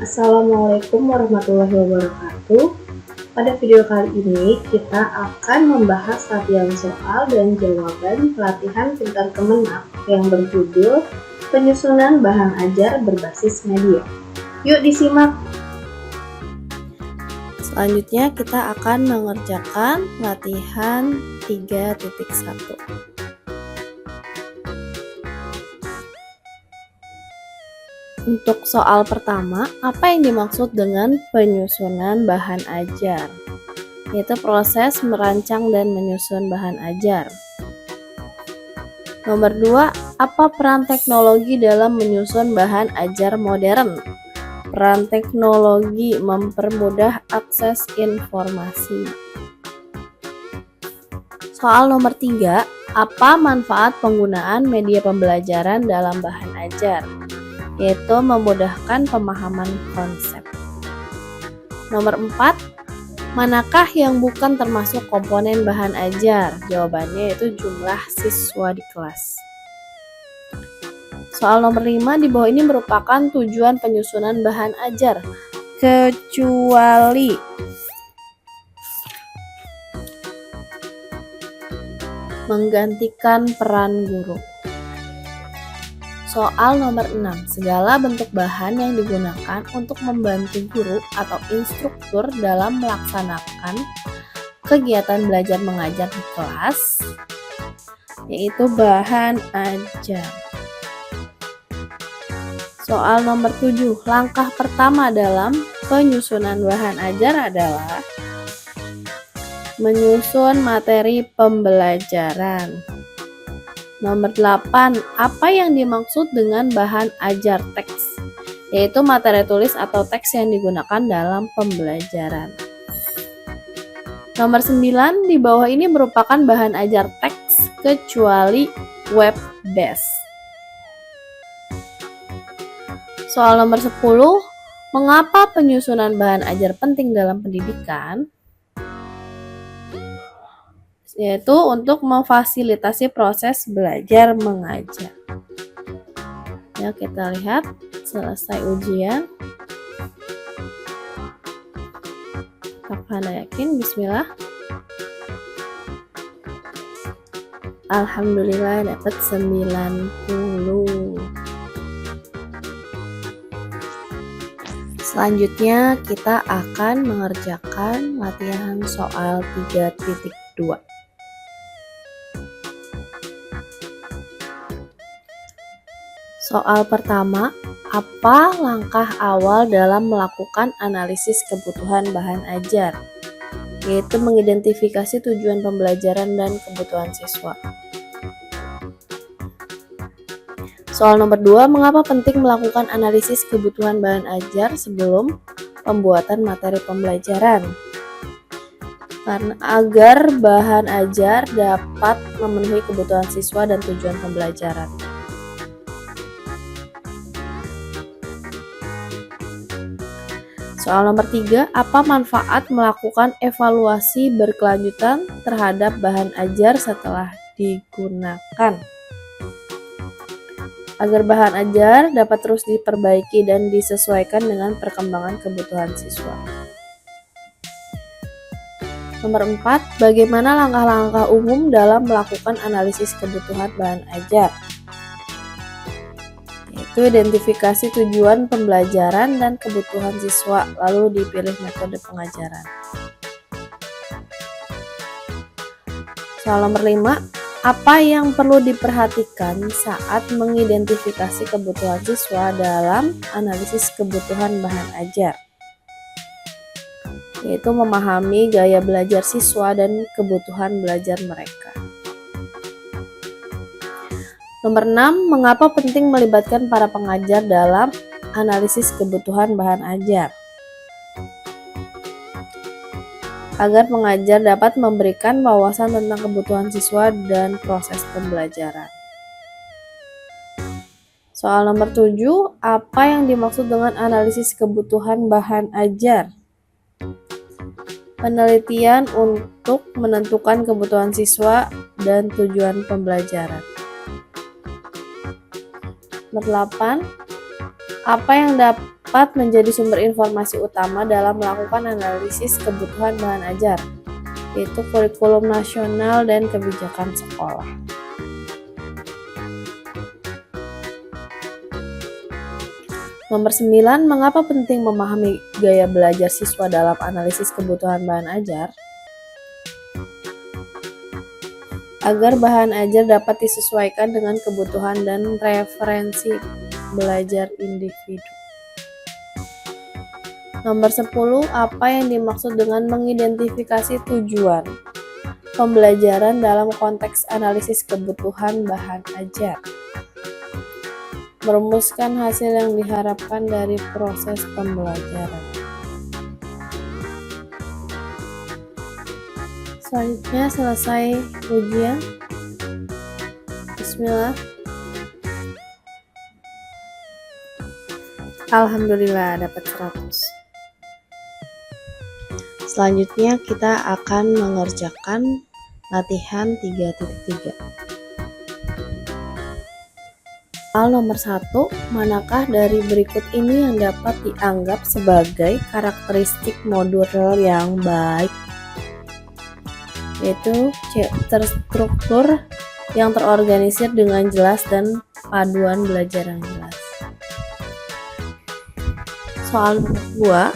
Assalamualaikum warahmatullahi wabarakatuh. Pada video kali ini kita akan membahas latihan soal dan jawaban pelatihan pintar Kemenak yang berjudul Penyusunan Bahan Ajar Berbasis Media. Yuk disimak. Selanjutnya kita akan mengerjakan latihan 3.1. Untuk soal pertama, apa yang dimaksud dengan penyusunan bahan ajar? Yaitu proses merancang dan menyusun bahan ajar. Nomor 2, apa peran teknologi dalam menyusun bahan ajar modern? Peran teknologi mempermudah akses informasi. Soal nomor 3, apa manfaat penggunaan media pembelajaran dalam bahan ajar? Yaitu memudahkan pemahaman konsep. Nomor 4, manakah yang bukan termasuk komponen bahan ajar? Jawabannya yaitu jumlah siswa di kelas. Soal nomor 5 di bawah ini merupakan tujuan penyusunan bahan ajar, kecuali menggantikan peran guru. Soal nomor 6, segala bentuk bahan yang digunakan untuk membantu guru atau instruktur dalam melaksanakan kegiatan belajar mengajar di kelas, yaitu bahan ajar. Soal nomor 7, langkah pertama dalam penyusunan bahan ajar adalah menyusun materi pembelajaran. Nomor 8, apa yang dimaksud dengan bahan ajar teks? Yaitu materi tulis atau teks yang digunakan dalam pembelajaran. Nomor 9, di bawah ini merupakan bahan ajar teks kecuali web based. Soal nomor 10, mengapa penyusunan bahan ajar penting dalam pendidikan? Yaitu untuk memfasilitasi proses belajar mengajar. Ya, kita lihat selesai ujian. Apakah Anda yakin? Bismillah. Alhamdulillah dapat 90. Selanjutnya kita akan mengerjakan latihan soal 3.2. Soal pertama, apa langkah awal dalam melakukan analisis kebutuhan bahan ajar? Yaitu mengidentifikasi tujuan pembelajaran dan kebutuhan siswa. Soal nomor 2, mengapa penting melakukan analisis kebutuhan bahan ajar sebelum pembuatan materi pembelajaran? Karena agar bahan ajar dapat memenuhi kebutuhan siswa dan tujuan pembelajaran. Soal nomor 3, apa manfaat melakukan evaluasi berkelanjutan terhadap bahan ajar setelah digunakan? Agar bahan ajar dapat terus diperbaiki dan disesuaikan dengan perkembangan kebutuhan siswa. Nomor 4, bagaimana langkah-langkah umum dalam melakukan analisis kebutuhan bahan ajar? Yaitu identifikasi tujuan pembelajaran dan kebutuhan siswa, lalu dipilih metode pengajaran. Soal nomor 5, apa yang perlu diperhatikan saat mengidentifikasi kebutuhan siswa dalam analisis kebutuhan bahan ajar? Yaitu memahami gaya belajar siswa dan kebutuhan belajar mereka. Nomor 6, mengapa penting melibatkan para pengajar dalam analisis kebutuhan bahan ajar? Agar pengajar dapat memberikan wawasan tentang kebutuhan siswa dan proses pembelajaran. Soal nomor 7, apa yang dimaksud dengan analisis kebutuhan bahan ajar? Penelitian untuk menentukan kebutuhan siswa dan tujuan pembelajaran. Nomor 8, apa yang dapat menjadi sumber informasi utama dalam melakukan analisis kebutuhan bahan ajar, yaitu kurikulum nasional dan kebijakan sekolah. Nomor 9, mengapa penting memahami gaya belajar siswa dalam analisis kebutuhan bahan ajar? Agar bahan ajar dapat disesuaikan dengan kebutuhan dan referensi belajar individu. Nomor 10, apa yang dimaksud dengan mengidentifikasi tujuan pembelajaran dalam konteks analisis kebutuhan bahan ajar? Merumuskan hasil yang diharapkan dari proses pembelajaran. Selanjutnya selesai ujian. Bismillah. Alhamdulillah dapat 100. Selanjutnya kita akan mengerjakan latihan 3.3. Soal nomor 1, manakah dari berikut ini yang dapat dianggap sebagai karakteristik modul yang baik? Yaitu terstruktur yang terorganisir dengan jelas dan paduan belajar yang jelas. Soal nomor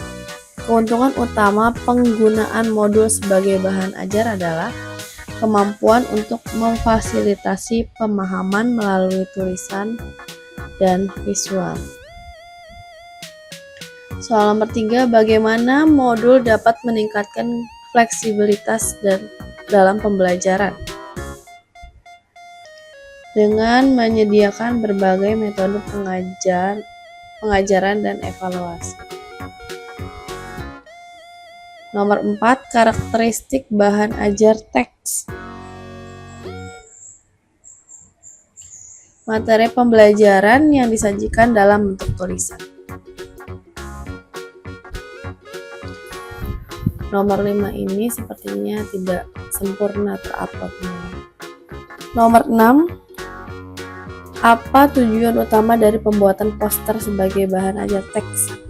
2, keuntungan utama penggunaan modul sebagai bahan ajar adalah kemampuan untuk memfasilitasi pemahaman melalui tulisan dan visual. Soal nomor 3, bagaimana modul dapat meningkatkan fleksibilitas dalam pembelajaran? Dengan menyediakan berbagai metode pengajaran dan evaluasi. Nomor 4, karakteristik bahan ajar teks. Materi pembelajaran yang disajikan dalam bentuk tulisan. Nomor 5 ini sepertinya tidak sempurna teruploadnya. Nomor 6, apa tujuan utama dari pembuatan poster sebagai bahan ajar teks?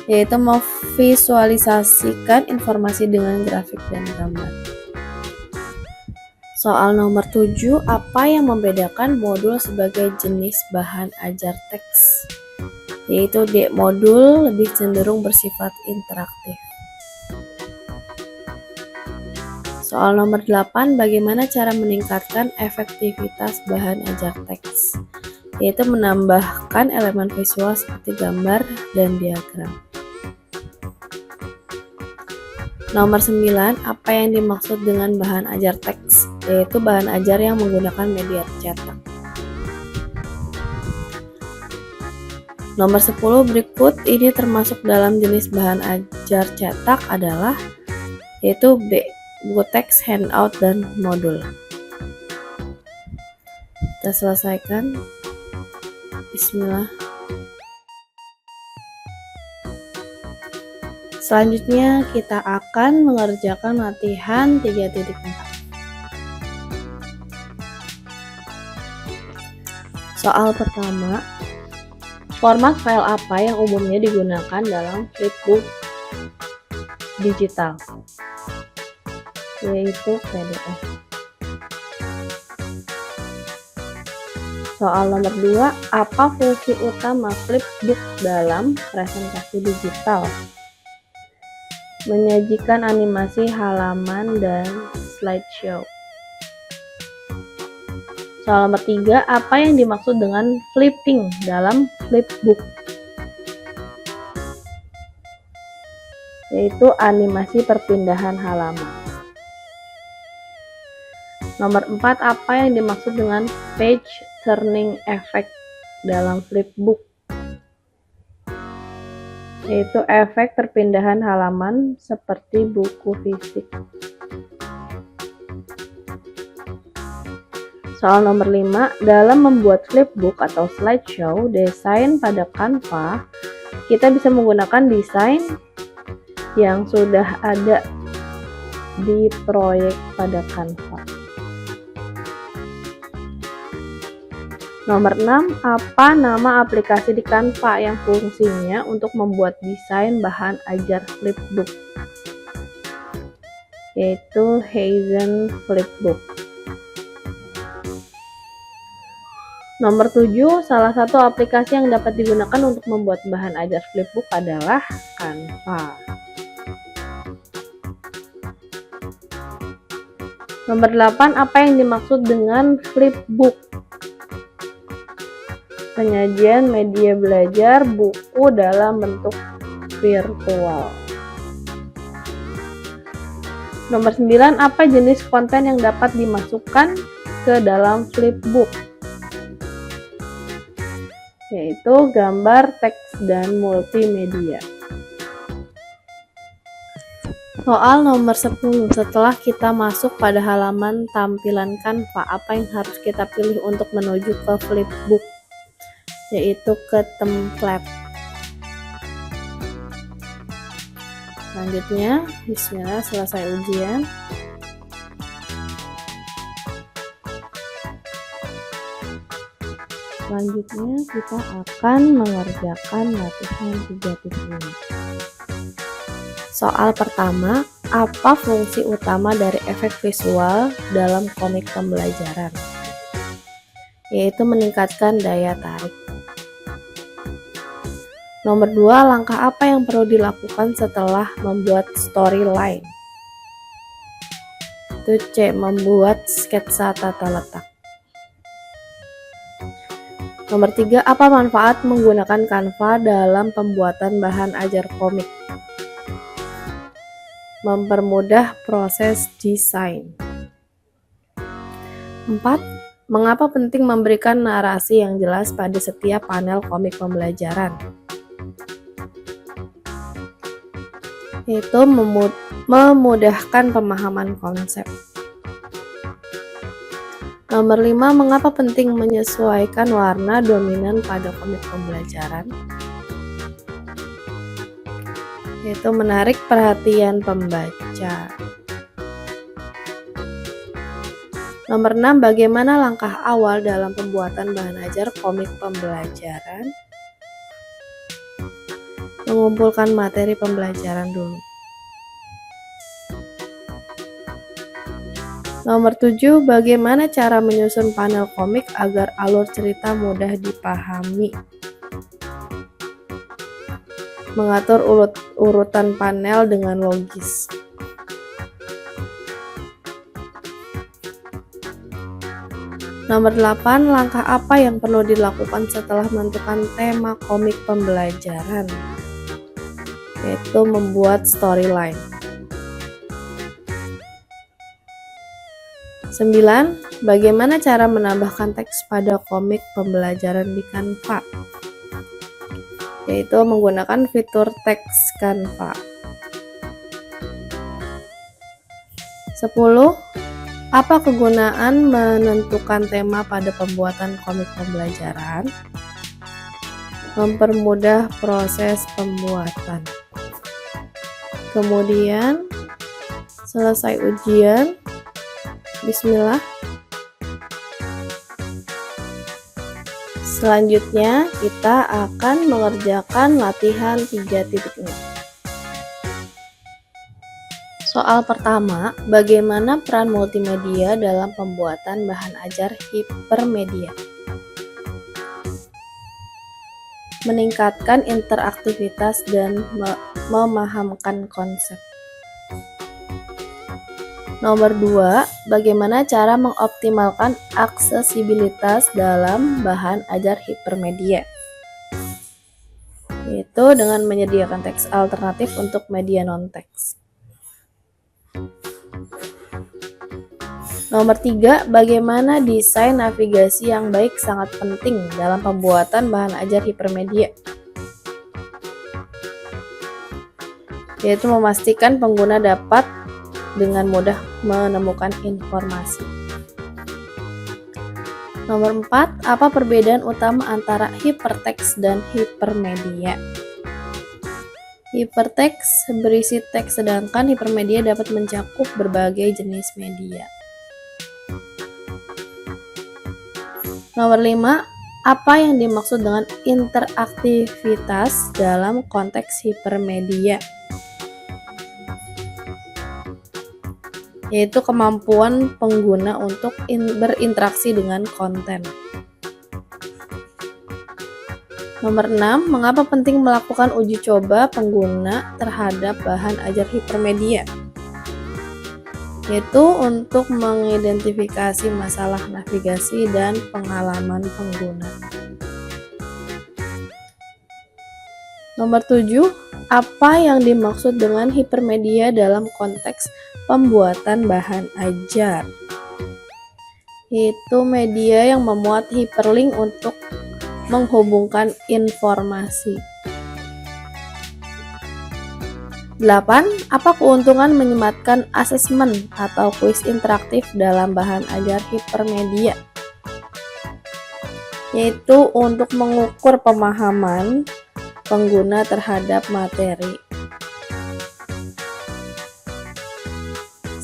Yaitu memvisualisasikan informasi dengan grafik dan gambar. Soal nomor 7, apa yang membedakan modul sebagai jenis bahan ajar teks? Yaitu modul lebih cenderung bersifat interaktif. Soal nomor 8, bagaimana cara meningkatkan efektivitas bahan ajar teks? Yaitu menambahkan elemen visual seperti gambar dan diagram. Nomor 9, apa yang dimaksud dengan bahan ajar teks? Yaitu bahan ajar yang menggunakan media cetak. Nomor 10, berikut ini termasuk dalam jenis bahan ajar cetak adalah yaitu buku teks, handout, dan modul. Kita selesaikan. Bismillah. Selanjutnya kita akan mengerjakan latihan 3.4. Soal pertama, format file apa yang umumnya digunakan dalam flipbook digital? Yaitu PDF. Soal nomor 2, apa fungsi utama flipbook dalam presentasi digital? Menyajikan animasi halaman dan slideshow. Soal nomor 3, apa yang dimaksud dengan flipping dalam flipbook? Yaitu animasi perpindahan halaman. Nomor 4, apa yang dimaksud dengan page turning effect dalam flipbook? Yaitu efek perpindahan halaman seperti buku fisik. Soal nomor 5, dalam membuat flipbook atau slideshow desain pada Canva, kita bisa menggunakan desain yang sudah ada di proyek pada Canva. Nomor 6, apa nama aplikasi di Canva yang fungsinya untuk membuat desain bahan ajar flipbook? Yaitu Heizen Flipbook. Nomor 7, salah satu aplikasi yang dapat digunakan untuk membuat bahan ajar flipbook adalah Canva. Nomor 8, apa yang dimaksud dengan flipbook? Penyajian media belajar buku dalam bentuk virtual. Nomor 9, apa jenis konten yang dapat dimasukkan ke dalam flipbook? Yaitu gambar, teks, dan multimedia. Soal nomor 10, setelah kita masuk pada halaman tampilan Canva, apa yang harus kita pilih untuk menuju ke flipbook? Yaitu ke template. Selanjutnya, bismillah, selesai ujian. Selanjutnya kita akan mengerjakan latihan 3.5. Soal pertama, apa fungsi utama dari efek visual dalam komik pembelajaran? Yaitu meningkatkan daya tarik. Nomor 2, langkah apa yang perlu dilakukan setelah membuat storyline? Itu C, membuat sketsa tata letak. Nomor 3, apa manfaat menggunakan Canva dalam pembuatan bahan ajar komik? Mempermudah proses desain. 4, mengapa penting memberikan narasi yang jelas pada setiap panel komik pembelajaran? Yaitu memudahkan pemahaman konsep. Nomor 5, mengapa penting menyesuaikan warna dominan pada komik pembelajaran? Yaitu menarik perhatian pembaca. Nomor 6, bagaimana langkah awal dalam pembuatan bahan ajar komik pembelajaran? Mengumpulkan materi pembelajaran dulu. Nomor 7, bagaimana cara menyusun panel komik agar alur cerita mudah dipahami? Mengatur urutan panel dengan logis. Nomor 8, langkah apa yang perlu dilakukan setelah menentukan tema komik pembelajaran? Yaitu membuat storyline. 9, bagaimana cara menambahkan teks pada komik pembelajaran di Canva? Yaitu menggunakan fitur teks Canva. 10, apa kegunaan menentukan tema pada pembuatan komik pembelajaran? Mempermudah proses pembuatan. Kemudian selesai ujian, bismillah. Selanjutnya kita akan mengerjakan latihan 3.6. Soal pertama, bagaimana peran multimedia dalam pembuatan bahan ajar hipermedia? Meningkatkan interaktivitas dan memahamkan konsep. Nomor 2, bagaimana cara mengoptimalkan aksesibilitas dalam bahan ajar hipermedia? Yaitu dengan menyediakan teks alternatif untuk media non-teks. Nomor 3, bagaimana desain navigasi yang baik sangat penting dalam pembuatan bahan ajar hipermedia? Yaitu memastikan pengguna dapat dengan mudah menemukan informasi. Nomor 4, apa perbedaan utama antara hiperteks dan hipermedia? Hiperteks berisi teks, sedangkan hipermedia dapat mencakup berbagai jenis media. Nomor 5, Apa yang dimaksud dengan interaktivitas dalam konteks hipermedia? Yaitu kemampuan pengguna untuk berinteraksi dengan konten. Nomor 6, mengapa penting melakukan uji coba pengguna terhadap bahan ajar hipermedia? Yaitu untuk mengidentifikasi masalah navigasi dan pengalaman pengguna. Nomor 7, apa yang dimaksud dengan hipermedia dalam konteks pembuatan bahan ajar? Yaitu media yang memuat hiperlink untuk menghubungkan informasi. 8. Apa keuntungan menyematkan asesmen atau kuis interaktif dalam bahan ajar hipermedia? Yaitu untuk mengukur pemahaman pengguna terhadap materi.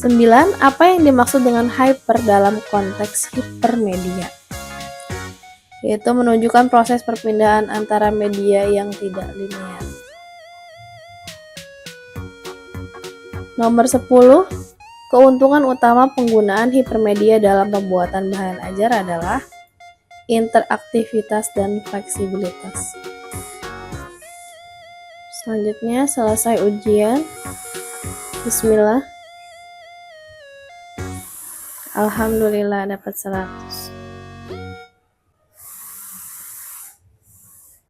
9. Apa yang dimaksud dengan hyper dalam konteks hipermedia? Yaitu menunjukkan proses perpindahan antara media yang tidak linear. Nomor 10, keuntungan utama penggunaan hipermedia dalam pembuatan bahan ajar adalah interaktivitas dan fleksibilitas. Selanjutnya, selesai ujian. Bismillah. Alhamdulillah dapat 100.